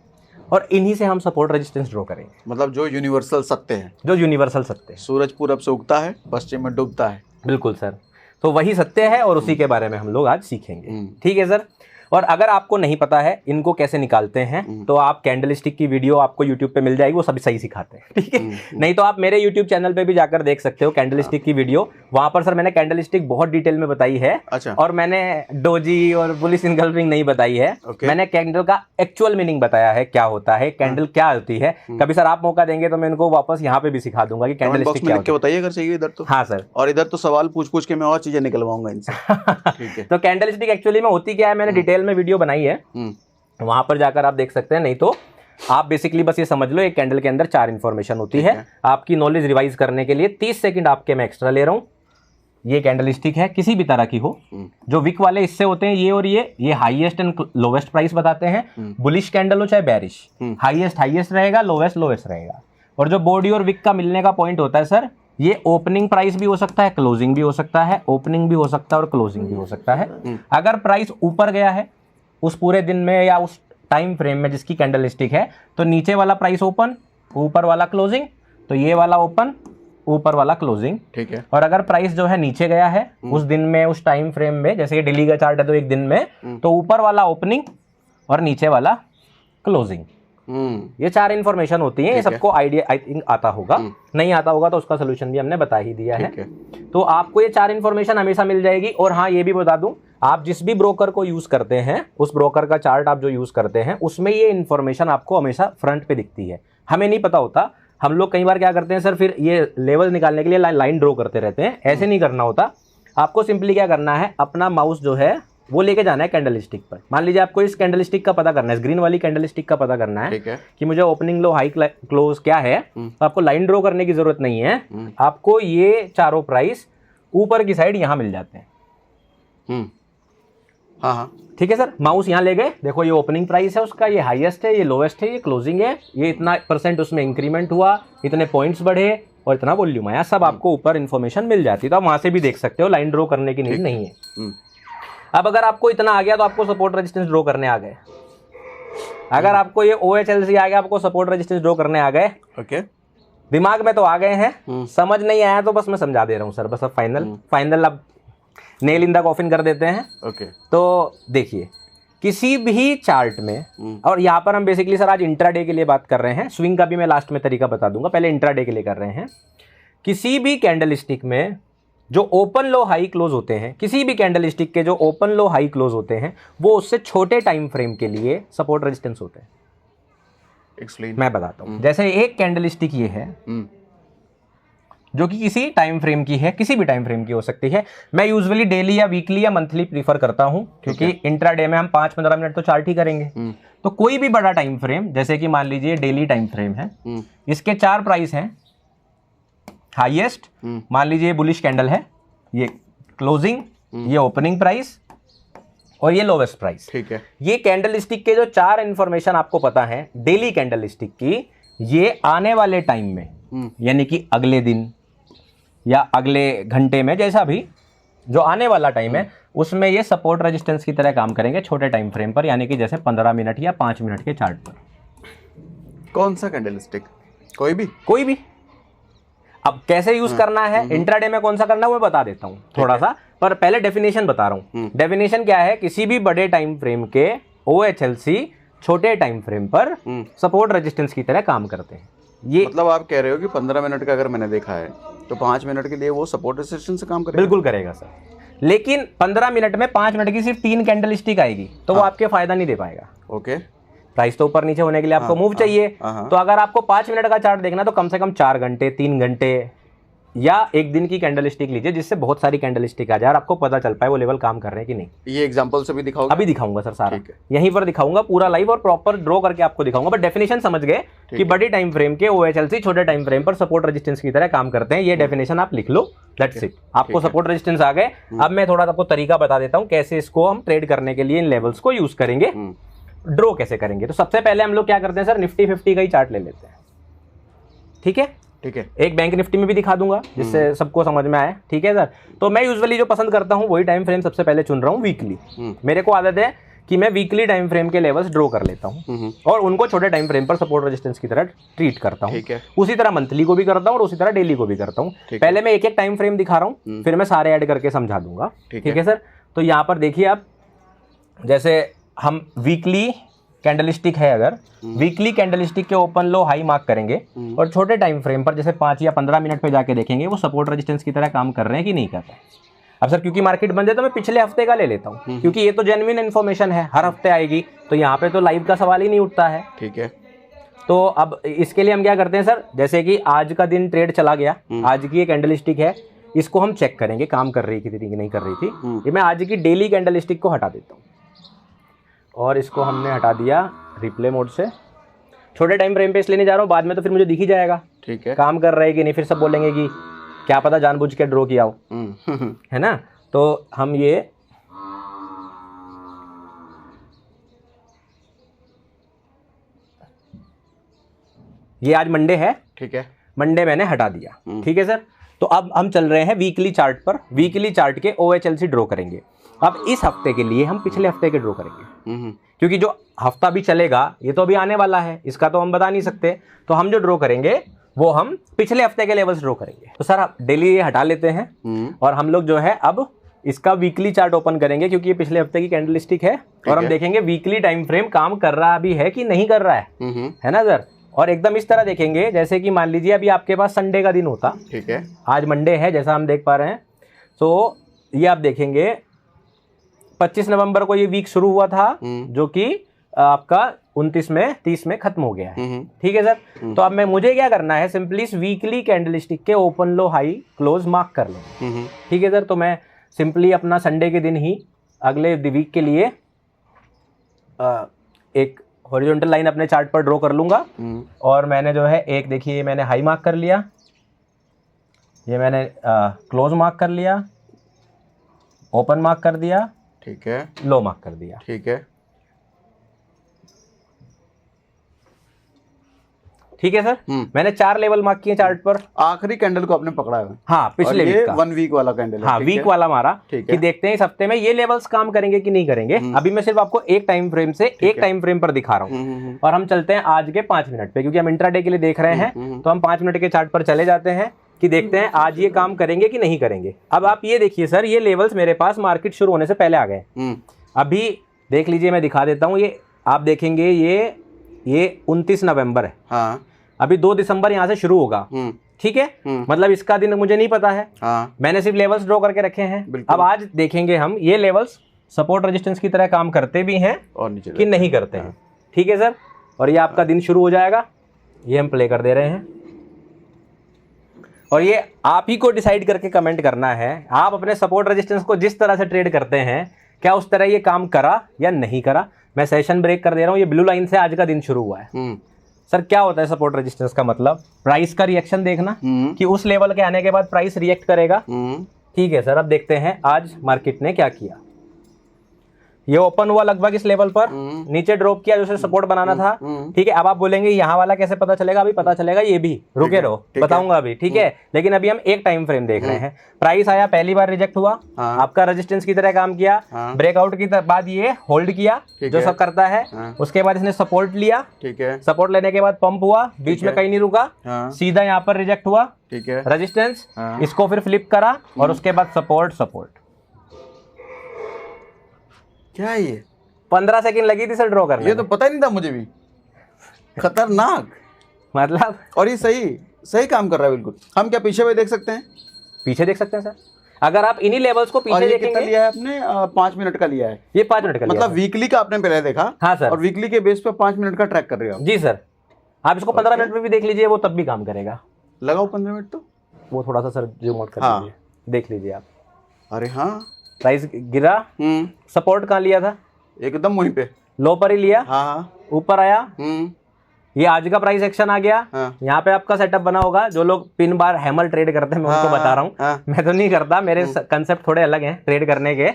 और इन्हीं से हम सपोर्ट रेजिस्टेंस ड्रॉ करेंगे। मतलब जो यूनिवर्सल सत्य है, जो यूनिवर्सल सत्य है, सूरज पूरब से उगता है, पश्चिम में डूबता है। बिल्कुल सर, तो वही सत्य है और उसी के बारे में हम लोग आज सीखेंगे। ठीक है सर। और अगर आपको नहीं पता है इनको कैसे निकालते हैं, तो आप कैंडलस्टिक की वीडियो आपको YouTube पे मिल जाएगी, वो सभी सही सिखाते हैं, ठीक है। नहीं तो आप मेरे YouTube चैनल पे भी जाकर देख सकते हो कैंडलस्टिक की वीडियो, वहां पर सर मैंने कैंडलस्टिक बहुत डिटेल में बताई है। अच्छा। और मैंने डोजी और बुलिश इनगल्फिंग नहीं बताई है। मैंने कैंडल का एक्चुअल मीनिंग बताया है, क्या होता है कैंडल, क्या होती है। कभी सर आप मौका देंगे तो मैं इनको वापस यहाँ पे भी सिखा दूंगा कि कैंडलस्टिक क्या होता है। बताइए अगर चाहिए इधर तो। हाँ सर, और इधर तो सवाल पूछ के मैं और चीजें निकलवाऊंगा इनसे। ठीक है। तो कैंडलस्टिक एक्चुअली में होती क्या है, मैंने डिटेल में वीडियो बनाई है, वहां पर जाकर आप देख सकते हैं। नहीं तो आप बेसिकली बस ये समझ लो एक कैंडल के अंदर 4 इन्फॉर्मेशन होती है। आपकी नॉलेज रिवाइज करने के लिए 30 सेकंड आपके मैं एक्स्ट्रा ले रहा हूं। ये कैंडलस्टिक है, किसी भी तरह की हो, जो विक वाले इससे होते हैं ये और ये हाईएस्ट एंड लोवेस्ट प्राइस बताते हैं। बुलिश कैंडल हो चाहे बेरिश, हाईएस्ट रहेगा, लोवेस्ट रहेगा। और जो बॉडी और विक का मिलने का पॉइंट होता है सर, ये ओपनिंग प्राइस भी हो सकता है, क्लोजिंग भी हो सकता है, ओपनिंग भी हो सकता है और क्लोजिंग भी हो सकता है। अगर प्राइस ऊपर गया है उस पूरे दिन में या उस टाइम फ्रेम में जिसकी कैंडलस्टिक है, तो नीचे वाला प्राइस ओपन, ऊपर वाला क्लोजिंग, तो ये वाला ओपन, ऊपर वाला क्लोजिंग, ठीक है। और अगर प्राइस जो है नीचे गया है उस दिन में, उस टाइम फ्रेम में, जैसे ये डेली का चार्ट है तो एक दिन में, तो ऊपर वाला ओपनिंग और नीचे वाला क्लोजिंग। ये 4 इन्फॉर्मेशन होती हैं, ये सबको आइडिया आई थिंक आता होगा, नहीं आता होगा तो उसका सोल्यूशन भी हमने बता ही दिया है। तो आपको ये 4 इन्फॉर्मेशन हमेशा मिल जाएगी। और हाँ, ये भी बता दूं, आप जिस भी ब्रोकर को यूज करते हैं, उस ब्रोकर का चार्ट आप जो यूज करते हैं, उसमें ये इन्फॉर्मेशन आपको हमेशा फ्रंट पे दिखती है। हमें नहीं पता होता, हम लोग कई बार क्या करते हैं सर, फिर ये लेवल निकालने के लिए लाइन ड्रॉ करते रहते हैं। ऐसे नहीं करना होता। आपको सिंपली क्या करना है, अपना माउस जो है वो लेके जाना है कैंडल स्टिक पर। मान लीजिए आपको इस कैंडल स्टिक का पता करना है, इस ग्रीन वाली कैंडल स्टिक का पता करना है कि मुझे ओपनिंग लो, हाई क्लोज क्या है। तो आपको लाइन ड्रॉ करने की जरूरत नहीं है, आपको ये चारों प्राइस ऊपर की साइड यहाँ मिल जाते हैं। हाँ, ठीक है सर, माउस यहाँ ले गए, देखो ये ओपनिंग प्राइस है उसका, ये हाईएस्ट है, ये लोवेस्ट है, ये क्लोजिंग है, ये इतना % उसमें इंक्रीमेंट हुआ, इतने पॉइंट्स बढ़े और इतना वॉल्यूम आया, सब आपको ऊपर इन्फॉर्मेशन मिल जाती है। तो आप वहां से भी देख सकते हो, लाइन ड्रॉ करने की नीड नहीं है। अब अगर आपको इतना आ गया तो आपको सपोर्ट रेजिस्टेंस ड्रॉ करने आ गए। अगर आपको ये OHLC आ गया, आपको सपोर्ट रेजिस्टेंस ड्रॉ करने आ गए। ओके, दिमाग में तो आ गए हैं, समझ नहीं आया तो बस मैं समझा दे रहा हूँ सर, बस अब फाइनल अब नेल इन द कॉफिन कर देते हैं। ओके, तो देखिए, किसी भी चार्ट में, और यहाँ पर हम बेसिकली सर आज इंट्राडे के लिए बात कर रहे हैं, स्विंग का भी मैं लास्ट में तरीका बता दूंगा, पहले इंट्राडे के लिए कर रहे हैं। किसी भी कैंडल स्टिक में जो ओपन लो हाई क्लोज होते हैं, किसी भी कैंडल स्टिक के जो ओपन लो हाई क्लोज होते हैं, वो उससे छोटे टाइम फ्रेम के लिए सपोर्ट रेजिस्टेंस होते हैं। एक्सप्लेन, मैं बताता हूँ। जैसे एक कैंडल स्टिक ये है जो कि किसी टाइम फ्रेम की है, किसी भी टाइम फ्रेम की हो सकती है। मैं यूजुअली डेली या वीकली या मंथली प्रीफर करता हूं, क्योंकि इंट्राडे में हम 5-15 मिनट तो चार्ट ही करेंगे। तो कोई भी बड़ा टाइम फ्रेम, जैसे कि मान लीजिए डेली टाइम फ्रेम है, इसके 4 प्राइस हैं। हाईएस्ट मान लीजिए बुलिश कैंडल है, ये क्लोजिंग, ये ओपनिंग प्राइस और ये लोवेस्ट प्राइस। ठीक है, ये कैंडल स्टिक के जो 4 इंफॉर्मेशन आपको पता है डेली कैंडल स्टिक की, ये आने वाले टाइम में, यानी कि अगले दिन या अगले घंटे में, जैसा भी जो आने वाला टाइम है, उसमें ये सपोर्ट रेजिस्टेंस की तरह काम करेंगे छोटे टाइम फ्रेम पर, यानी कि जैसे 15 मिनट या 5 मिनट के चार्ट पर। कौन सा कैंडल स्टिक? कोई भी। अब कैसे यूज करना है, इंट्राडे में कौन सा करना है वो बता देता हूँ थोड़ा सा, पर पहले डेफिनेशन बता रहा हूँ। डेफिनेशन क्या है, किसी भी बड़े टाइम फ्रेम के OHLC छोटे टाइम फ्रेम पर सपोर्ट रेजिस्टेंस की तरह काम करते हैं। ये मतलब आप कह रहे हो कि 15 मिनट का अगर मैंने देखा है तो 5 मिनट के लिए वो सपोर्ट रेजिस्टेंस से काम करेगा? बिल्कुल करेगा सर, लेकिन 15 मिनट में 5 मिनट की सिर्फ 3 कैंडल स्टिक आएगी, तो वो आपके फायदा नहीं दे पाएगा। ओके, प्राइस तो ऊपर नीचे होने के लिए आपको मूव चाहिए। तो अगर आपको 5 मिनट का चार्ट देखना तो कम से कम 4 घंटे, 3 घंटे या एक दिन की कैंडल स्टिक लीजिए, जिससे बहुत सारी कैंडल स्टिक आ जाए और आपको पता चल पाए वो लेवल काम कर रहे हैं कि नहीं। ये एग्जांपल से भी दिखाओगे? अभी दिखाऊंगा सर, सारा यहीं पर दिखाऊंगा, पूरा लाइव और प्रॉपर ड्रॉ करके आपको दिखाऊंगा। बट डेफिनेशन समझ गए कि बड़ी टाइम फ्रेम के OHLC छोटे टाइम फ्रेम पर सपोर्ट रेजिस्टेंस की तरह काम करते हैं। ये डेफिनेशन आप लिख लो, दैट्स इट। आपको सपोर्ट रेजिस्टेंस आ गए। अब मैं थोड़ा आपको तरीका बता देता हूँ कैसे इसको हम ट्रेड करने के लिए इन लेवल्स को यूज करेंगे, ड्रॉ कैसे करेंगे। तो सबसे पहले हम लोग क्या करते हैं सर, निफ्टी 50 का ही चार्ट ले लेते हैं। ठीक है, एक बैंक निफ्टी में भी दिखा दूंगा जिससे सबको समझ में आए। ठीक है सर, तो मैं यूजुअली जो पसंद करता हूं वही टाइम फ्रेम सबसे पहले चुन रहा हूं, वीकली। मेरे को आदत है कि मैं वीकली टाइम फ्रेम के लेवल्स ड्रॉ कर लेता हूं और उनको छोटे टाइम फ्रेम पर सपोर्ट रेजिस्टेंस की तरह ट्रीट करता हूं। उसी तरह मंथली को भी करता हूं और उसी तरह डेली को भी करता हूं। पहले मैं एक एक टाइम फ्रेम दिखा रहा हूं, फिर मैं सारे ऐड करके समझा दूंगा। ठीक है सर, तो यहाँ पर देखिए आप, जैसे हम वीकली कैंडल स्टिक है, अगर वीकली कैंडल स्टिक के ओपन लो हाई मार्क करेंगे और छोटे टाइम फ्रेम पर जैसे 5 या 15 मिनट पे जाके देखेंगे वो सपोर्ट रेजिस्टेंस की तरह काम कर रहे हैं कि नहीं कर रहे हैं। अब सर क्योंकि मार्केट बंद है तो मैं पिछले हफ्ते का ले लेता हूँ, क्योंकि ये तो जेन्युइन इन्फॉर्मेशन है, हर हफ्ते आएगी, तो यहाँ पे तो लाइव का सवाल ही नहीं उठता है। ठीक है, तो अब इसके लिए हम क्या करते हैं सर, जैसे कि आज का दिन ट्रेड चला गया, आज की ये कैंडल स्टिक है, इसको हम चेक करेंगे काम कर रही थी कि नहीं कर रही थी। ये मैं आज की डेली कैंडल स्टिक को हटा देता हूँ और इसको हमने हटा दिया रिप्ले मोड से। छोटे टाइम फ्रेम पे इसलिए नहीं जा रहा हूँ, बाद में तो फिर मुझे दिख ही जाएगा ठीक है काम कर रहे हैं कि नहीं, फिर सब बोलेंगे कि क्या पता जानबूझ के ड्रॉ किया हो, है ना। तो हम ये आज मंडे है, ठीक है, मंडे मैंने हटा दिया। ठीक है सर, तो अब हम चल रहे हैं वीकली चार्ट पर, वीकली चार्ट के OHLC ड्रॉ करेंगे। अब इस हफ्ते के लिए हम पिछले हफ्ते के ड्रॉ करेंगे, क्योंकि जो हफ्ता भी चलेगा ये तो अभी आने वाला है, इसका तो हम बता नहीं सकते। तो हम जो ड्रॉ करेंगे वो हम पिछले हफ्ते के लेवल्स ड्रॉ करेंगे। तो सर आप डेली ये हटा लेते हैं और हम लोग जो है अब इसका वीकली चार्ट ओपन करेंगे क्योंकि ये पिछले हफ्ते की कैंडलस्टिक है, और हम देखेंगे वीकली टाइम फ्रेम काम कर रहा भी है कि नहीं कर रहा है ना सर। और एकदम इस तरह देखेंगे जैसे कि मान लीजिए अभी आपके पास संडे का दिन होता, ठीक है, आज मंडे है जैसा हम देख पा रहे हैं। तो ये आप देखेंगे 25 नवंबर को ये वीक शुरू हुआ था, जो कि आपका 29 में 30 में खत्म हो गया है, ठीक है सर। तो अब मुझे क्या करना है, सिंपली इस वीकली कैंडलस्टिक के ओपन लो हाई क्लोज मार्क कर लेंगे, ठीक है सर। तो मैं सिंपली अपना संडे के दिन ही अगले वीक के लिए एक हॉरिजॉन्टल लाइन अपने चार्ट पर ड्रॉ कर लूंगा, और मैंने जो है एक देखिए ये मैंने हाई मार्क कर लिया, ये मैंने क्लोज मार्क कर लिया, ओपन मार्क कर दिया, ठीक है, लो मार्क कर दिया, ठीक है, ठीक है सर। मैंने 4 लेवल मार्क किए चार्ट पर। आखिरी कैंडल को आपने पकड़ा है। हाँ, पिछले वीक का 1 वीक वाला कैंडल है। हाँ, वीक वाला मारा कि देखते हैं इस हफ्ते में ये लेवल्स काम करेंगे कि नहीं करेंगे। अभी मैं सिर्फ आपको एक टाइम फ्रेम से एक टाइम फ्रेम पर दिखा रहा हूँ, और हम चलते हैं आज के 5 मिनट पे, क्योंकि हम इंट्राडे के लिए देख रहे हैं। तो हम 5 मिनट के चार्ट पर चले जाते हैं कि देखते हैं आज ये काम करेंगे कि नहीं करेंगे। अब आप ये देखिए सर, ये लेवल्स मेरे पास मार्केट शुरू होने से पहले आ गए। अभी देख लीजिए, मैं दिखा देता हूँ। ये आप देखेंगे ये 29 नवंबर है। हाँ, अभी 2 दिसंबर यहाँ से शुरू होगा, ठीक है। मतलब इसका दिन मुझे नहीं पता है। हाँ, मैंने सिर्फ लेवल्स ड्रॉ करके रखे हैं। अब आज देखेंगे हम ये लेवल्स सपोर्ट रेजिस्टेंस की तरह काम करते भी हैं और नीचे कि नहीं करते हैं, ठीक है सर। और ये आपका दिन शुरू हो जाएगा, ये हम प्ले कर दे रहे हैं, और ये आप ही को डिसाइड करके कमेंट करना है। आप अपने सपोर्ट रेजिस्टेंस को जिस तरह से ट्रेड करते हैं, क्या उस तरह ये काम करा या नहीं करा। मैं सेशन ब्रेक कर दे रहा हूँ। ये ब्लू लाइन से आज का दिन शुरू हुआ है। सर क्या होता है सपोर्ट रेजिस्टेंस का मतलब? प्राइस का रिएक्शन देखना कि उस लेवल के आने के बाद प्राइस रिएक्ट करेगा, ठीक है सर। अब देखते हैं आज मार्केट ने क्या किया। ये ओपन हुआ लगभग इस लेवल पर, नीचे ड्रॉप किया, जो सपोर्ट बनाना था, ठीक है। अब आप बोलेंगे यहाँ वाला कैसे पता चलेगा? अभी पता चलेगा, ये भी रुके रहो, बताऊंगा अभी, ठीक है। लेकिन अभी हम एक टाइम फ्रेम देख रहे हैं। प्राइस आया, पहली बार रिजेक्ट हुआ, आपका रेजिस्टेंस की तरह काम किया, ब्रेकआउट की बाद ये होल्ड किया, जो सब करता है। उसके बाद इसने सपोर्ट लिया, ठीक है। सपोर्ट लेने के बाद पंप हुआ, बीच में कहीं नहीं रुका, सीधा यहाँ पर रिजेक्ट हुआ, ठीक है। रेजिस्टेंस, इसको फिर फ्लिप करा, और उसके बाद सपोर्ट। क्या है ये? 15 सेकंड लगी थी सर ड्रॉ करने। ये तो पता ही नहीं था मुझे भी। खतरनाक मतलब, और ये सही काम कर रहा है बिल्कुल। हम क्या पीछे भी देख सकते हैं? पीछे देख सकते हैं सर, अगर आप इन्हीं लेवल्स को पीछे देखेंगे। कितना लिया है आपने? 5 मिनट का लिया है। ये 5 मिनट का मतलब वीकली का आपने पहले देखा? हाँ सर। और वीकली के बेस पे 5 मिनट का ट्रैक कर रहे हो? जी सर। आप इसको 15 मिनट में भी देख लीजिए, वो तब भी काम करेगा। लगाओ 15 मिनट तो। वो थोड़ा सा सर जूम आउट कर लीजिए, देख लीजिए आप। अरे हाँ, प्राइस गिरा, सपोर्ट कहाँ लिया था? एकदम वहीं पे लो पर ही लिया। हाँ, ऊपर आया, ये आज का प्राइस एक्शन आ गया। यहाँ पे आपका सेटअप बना होगा। जो लोग पिन बार हैमर ट्रेड करते हैं, मैं उनको बता रहा हूँ। मैं तो नहीं करता, मेरे कंसेप्ट थोड़े अलग हैं ट्रेड करने के।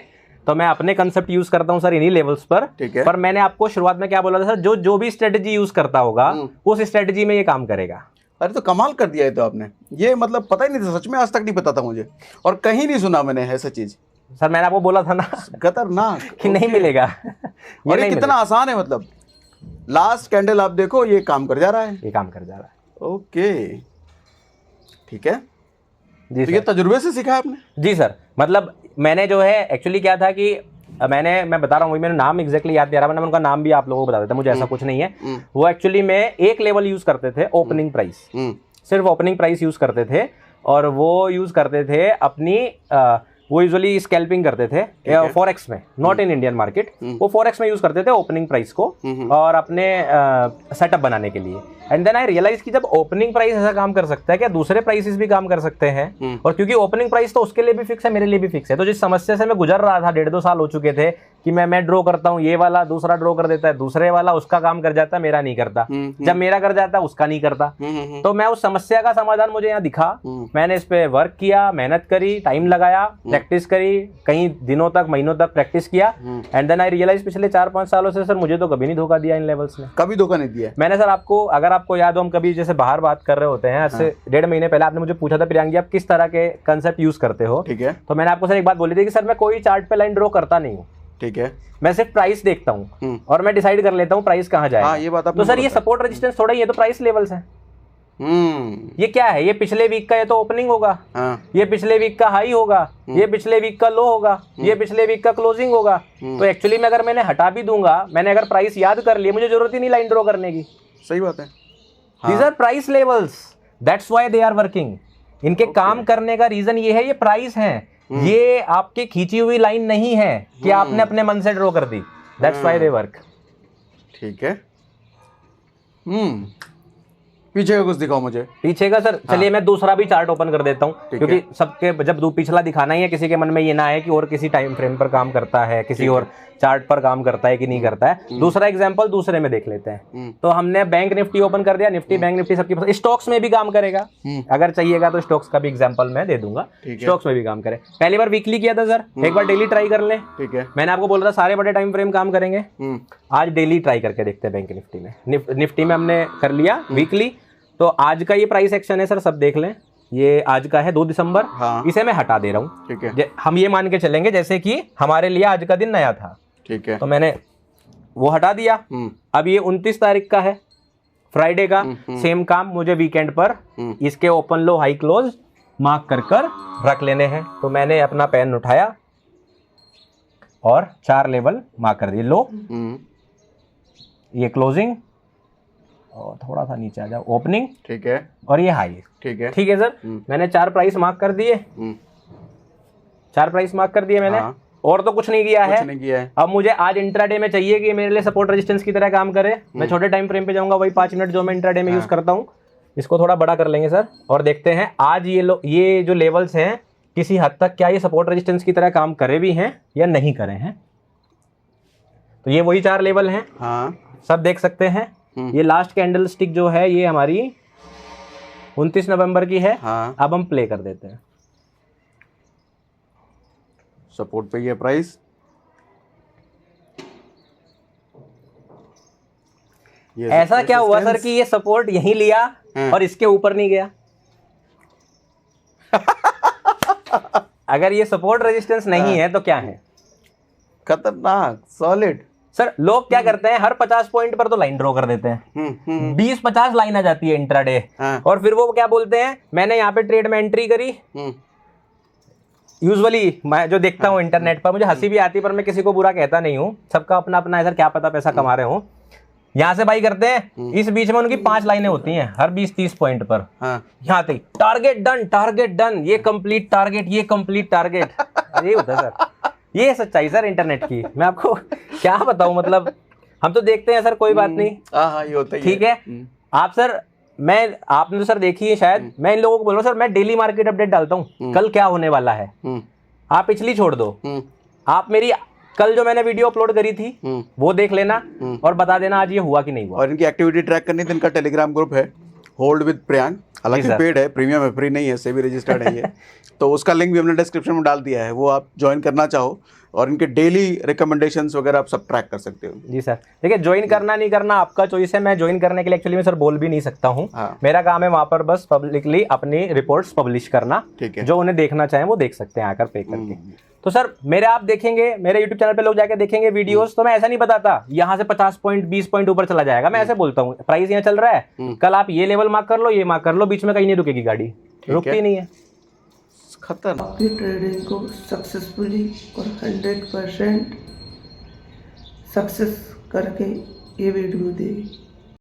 तो मैं अपने कंसेप्ट यूज करता हूँ सर इन्हीं लेवल्स पर। पर मैंने आपको शुरुआत में क्या बोला था सर, जो भी स्ट्रेटजी यूज करता होगा उस स्ट्रेटजी में ये काम करेगा। अरे तो कमाल कर दिया है तो आपने। ये मतलब पता ही नहीं था, सच में आज तक नहीं पता था मुझे, और कहीं नहीं सुना मैंने ऐसा चीज। सर मैंने आपको बोला था ना, खतरनाक कि नहीं मिलेगा। और ये कितना आसान है, मतलब लास्ट कैंडल आप देखो, ये काम कर जा रहा है। ये काम कर जा रहा है। ओके, ठीक है जी। तो ये तजुर्बे से सीखा आपने? जी सर। मतलब मैंने जो है एक्चुअली क्या था कि मैं बता रहा हूँ, मेरा नाम एग्जैक्टली याद नहीं आ रहा, मैं उनका नाम भी आप लोगों को बता देता, मुझे ऐसा कुछ नहीं है। वो एक्चुअली में एक लेवल यूज करते थे, ओपनिंग प्राइस, सिर्फ ओपनिंग प्राइस यूज करते थे। और वो यूज करते थे अपनी वो यूजुअली स्कैल्पिंग करते थे फॉरेक्स में, नॉट इन इंडियन मार्केट। वो फॉरेक्स में यूज करते थे ओपनिंग प्राइस को और अपने सेटअप बनाने के लिए। एंड देन आई रियलाइज कि जब ओपनिंग प्राइस ऐसा काम कर सकता है, क्या दूसरे प्राइसेस भी काम कर सकते हैं? और क्योंकि ओपनिंग प्राइस तो उसके लिए भी फिक्स है, मेरे लिए भी फिक्स है। तो जिस समस्या से मैं गुजर रहा था, 1.5-2 साल हो चुके थे कि मैं ड्रॉ करता हूँ, ये वाला दूसरा ड्रॉ कर देता है, दूसरे वाला उसका काम कर जाता है, मेरा नहीं करता। जब मेरा कर जाता है उसका नहीं करता। तो मैं उस समस्या का समाधान मुझे यहाँ दिखा, मैंने इस पे वर्क किया, मेहनत करी, टाइम लगाया, प्रैक्टिस करी, कई दिनों तक, महीनों तक प्रैक्टिस किया। एंड देन आई रियलाइज पिछले 4-5 सालों से सर मुझे तो कभी नहीं धोखा दिया इन लेवल्स ने, कभी धोखा नहीं दिया मैंने। सर आपको, अगर आपको याद हो, हम कभी जैसे बाहर बात कर रहे होते हैं, आज से 1.5 महीने पहले आपने मुझे पूछा था प्रियांकी आप किस तरह के कंसेप्ट यूज करते हो, ठीक है। तो मैंने आपको सर एक बात बोली थी कि सर मैं कोई चार्ट पे लाइन ड्रॉ करता नहीं हूँ, ठीक है। मैं सिर्फ प्राइस देखता हूँ और मैं डिसाइड कर लेता हूँ प्राइस कहाँ जाएगा। ये बात तो सर ये सपोर्ट रेजिस्टेंस थोड़ा ही है, तो प्राइस लेवल्स है। ये क्या है? ये पिछले वीक का ये तो ओपनिंग होगा, ये पिछले वीक का हाई होगा, ये पिछले वीक का लो होगा, ये पिछले वीक का क्लोजिंग होगा। तो एक्चुअली में अगर मैंने हटा भी दूंगा, मैंने अगर प्राइस याद कर लिया, मुझे जरूरत ही नहीं लाइन ड्रॉ करने की। सही बात है। These are price levels, that's why they are working. इनके काम करने का रीजन ये है, ये प्राइस है, ये आपकी खींची हुई लाइन नहीं है कि आपने अपने मन से ड्रॉ कर दी। That's why they work. ठीक है। पीछे का कुछ दिखाओ मुझे। पीछे का सर चलिए मैं दूसरा भी चार्ट ओपन कर देता हूँ, क्योंकि सबके जब पिछला दिखाना ही है, किसी के मन में ये ना है कि और किसी टाइम फ्रेम पर काम करता है, किसी और चार्ट पर काम करता है कि नहीं करता है। दूसरा एग्जांपल दूसरे में देख लेते हैं। तो हमने बैंक निफ्टी ओपन कर दिया, निफ्टी बैंक निफ्टी सबके पास, स्टॉक्स में भी काम करेगा। अगर चाहिएगा तो स्टॉक्स का भी एग्जाम्पल मैं दे दूंगा, स्टॉक्स में भी काम करे। पहली बार वीकली किया था सर, एक बार डेली ट्राई कर ले। ठीक है। मैंने आपको बोला था सारे बड़े टाइम फ्रेम काम करेंगे, आज डेली ट्राई करके देखते हैं। बैंक निफ्टी में, निफ्टी में हमने कर लिया वीकली। तो आज का ये प्राइस एक्शन है सर, सब देख लें। ये आज का है 2 दिसंबर। इसे मैं हटा दे रहा हूँ। ठीक है। हम ये मान के चलेंगे जैसे कि हमारे लिए आज का दिन नया था। ठीक है। तो मैंने वो हटा दिया। अब ये 29 तारीख का है, फ्राइडे का। सेम काम मुझे वीकेंड पर इसके ओपन लो हाई क्लोज मार्क कर रख लेने हैं। तो मैंने अपना पेन उठाया और 4 लेवल मार्क कर दिए। लो, ये क्लोजिंग, और थोड़ा सा नीचे आ जाओ, ओपनिंग। ठीक है। और ये हाई। ठीक है। ठीक है सर। मैंने 4 प्राइस मार्क कर दिए, 4 प्राइस मार्क कर दिए मैंने। और तो कुछ नहीं किया है। अब मुझे आज इंट्राडे में चाहिए कि मेरे लिए सपोर्ट रेजिस्टेंस की तरह काम करे। मैं छोटे टाइम फ्रेम पे जाऊंगा, वही 5 मिनट जो मैं इंट्राडे में यूज करता हूँ। इसको थोड़ा बड़ा कर लेंगे सर, और देखते हैं आज ये जो लेवल्स हैं किसी हद तक क्या ये सपोर्ट रेजिस्टेंस की तरह काम करे भी हैं या नहीं करे हैं। तो ये वही 4 लेवल हैं, सब देख सकते हैं। ये लास्ट कैंडल स्टिक जो है ये हमारी 29 नवंबर की है। अब हम प्ले कर देते हैं। सपोर्ट पे ये प्राइस, ऐसा क्या हुआ सर कि ये सपोर्ट यहीं लिया और इसके ऊपर नहीं गया? अगर ये सपोर्ट रेजिस्टेंस नहीं है तो क्या है? खतरनाक, सॉलिड। सर लोग क्या करते हैं, हर 50 पॉइंट पर तो लाइन ड्रॉ कर देते हैं। 20-50 लाइन आ जाती है इंट्राडे। और फिर वो क्या बोलते हैं, मैंने यहाँ पे ट्रेड में एंट्री करी। यूजुअली मैं जो देखता हूँ इंटरनेट पर, मुझे हंसी भी आती है पर मैं किसी को बुरा कहता नहीं हूँ, सबका अपना अपना है सर, क्या पता पैसा कमा रहे हो। यहाँ से बाई करते हैं, इस बीच में उनकी 5 लाइनें होती हैं हर 20-30 पॉइंट पर। यहाँ तक टारगेट डन, टारगेट डन, ये कंप्लीट टारगेट, ये कंप्लीट टारगेट। ये होता है सर, ये सच्चाई सर इंटरनेट की। मैं आपको क्या बताऊं, मतलब हम तो देखते हैं सर, कोई बात नहीं। ये होता ही ठीक है। आप सर, आपने तो सर देखी है शायद, मैं इन लोगों को बोल रहा हूँ सर, मैं डेली मार्केट अपडेट डालता हूँ, कल क्या होने वाला है। आप पिछली छोड़ दो, आप मेरी कल जो मैंने वीडियो अपलोड करी थी वो देख लेना और बता देना आज ये हुआ कि नहीं हुआ। और इनकी एक्टिविटी ट्रैक करनी तो इनका टेलीग्राम ग्रुप है, होल्ड विद प्रियांक, हालांकि पेड है, प्रीमियम है, फ्री नहीं है, सेबी रजिस्टर्ड है ये। तो उसका लिंक भी हमने डिस्क्रिप्शन में डाल दिया है, वो आप ज्वाइन करना चाहो और इनके डेली रिकमेंडेशंस वगैरह आप सब ट्रैक कर सकते हो। जी सर। देखिए, ज्वाइन करना नहीं करना आपका चॉइस है। मैं ज्वाइन करने के लिए एक्चुअली मैं सर बोल भी नहीं सकता हूँ। मेरा काम है वहाँ पर बस पब्लिकली अपनी रिपोर्ट्स पब्लिश करना। ठीक है। जो उन्हें देखना चाहें वो देख सकते हैं आकर पे करके। तो सर मेरे आप देखेंगे, मेरे यूट्यूब चैनल पे लोग जाके देखेंगे वीडियोस, तो मैं ऐसा नहीं बताता यहाँ से 50 पॉइंट 20 पॉइंट ऊपर चला जाएगा। मैं ऐसे बोलता हूँ प्राइस यहाँ चल रहा है, कल आप ये लेवल मार्क कर लो, ये मार्क कर लो, बीच में कहीं नहीं रुकेगी गाड़ी, रुकती नहीं है। खतरनाक। आपकी ट्रेडिंग को सक्सेसफुली और 100% सक्सेस करके ये वीडियो देगी।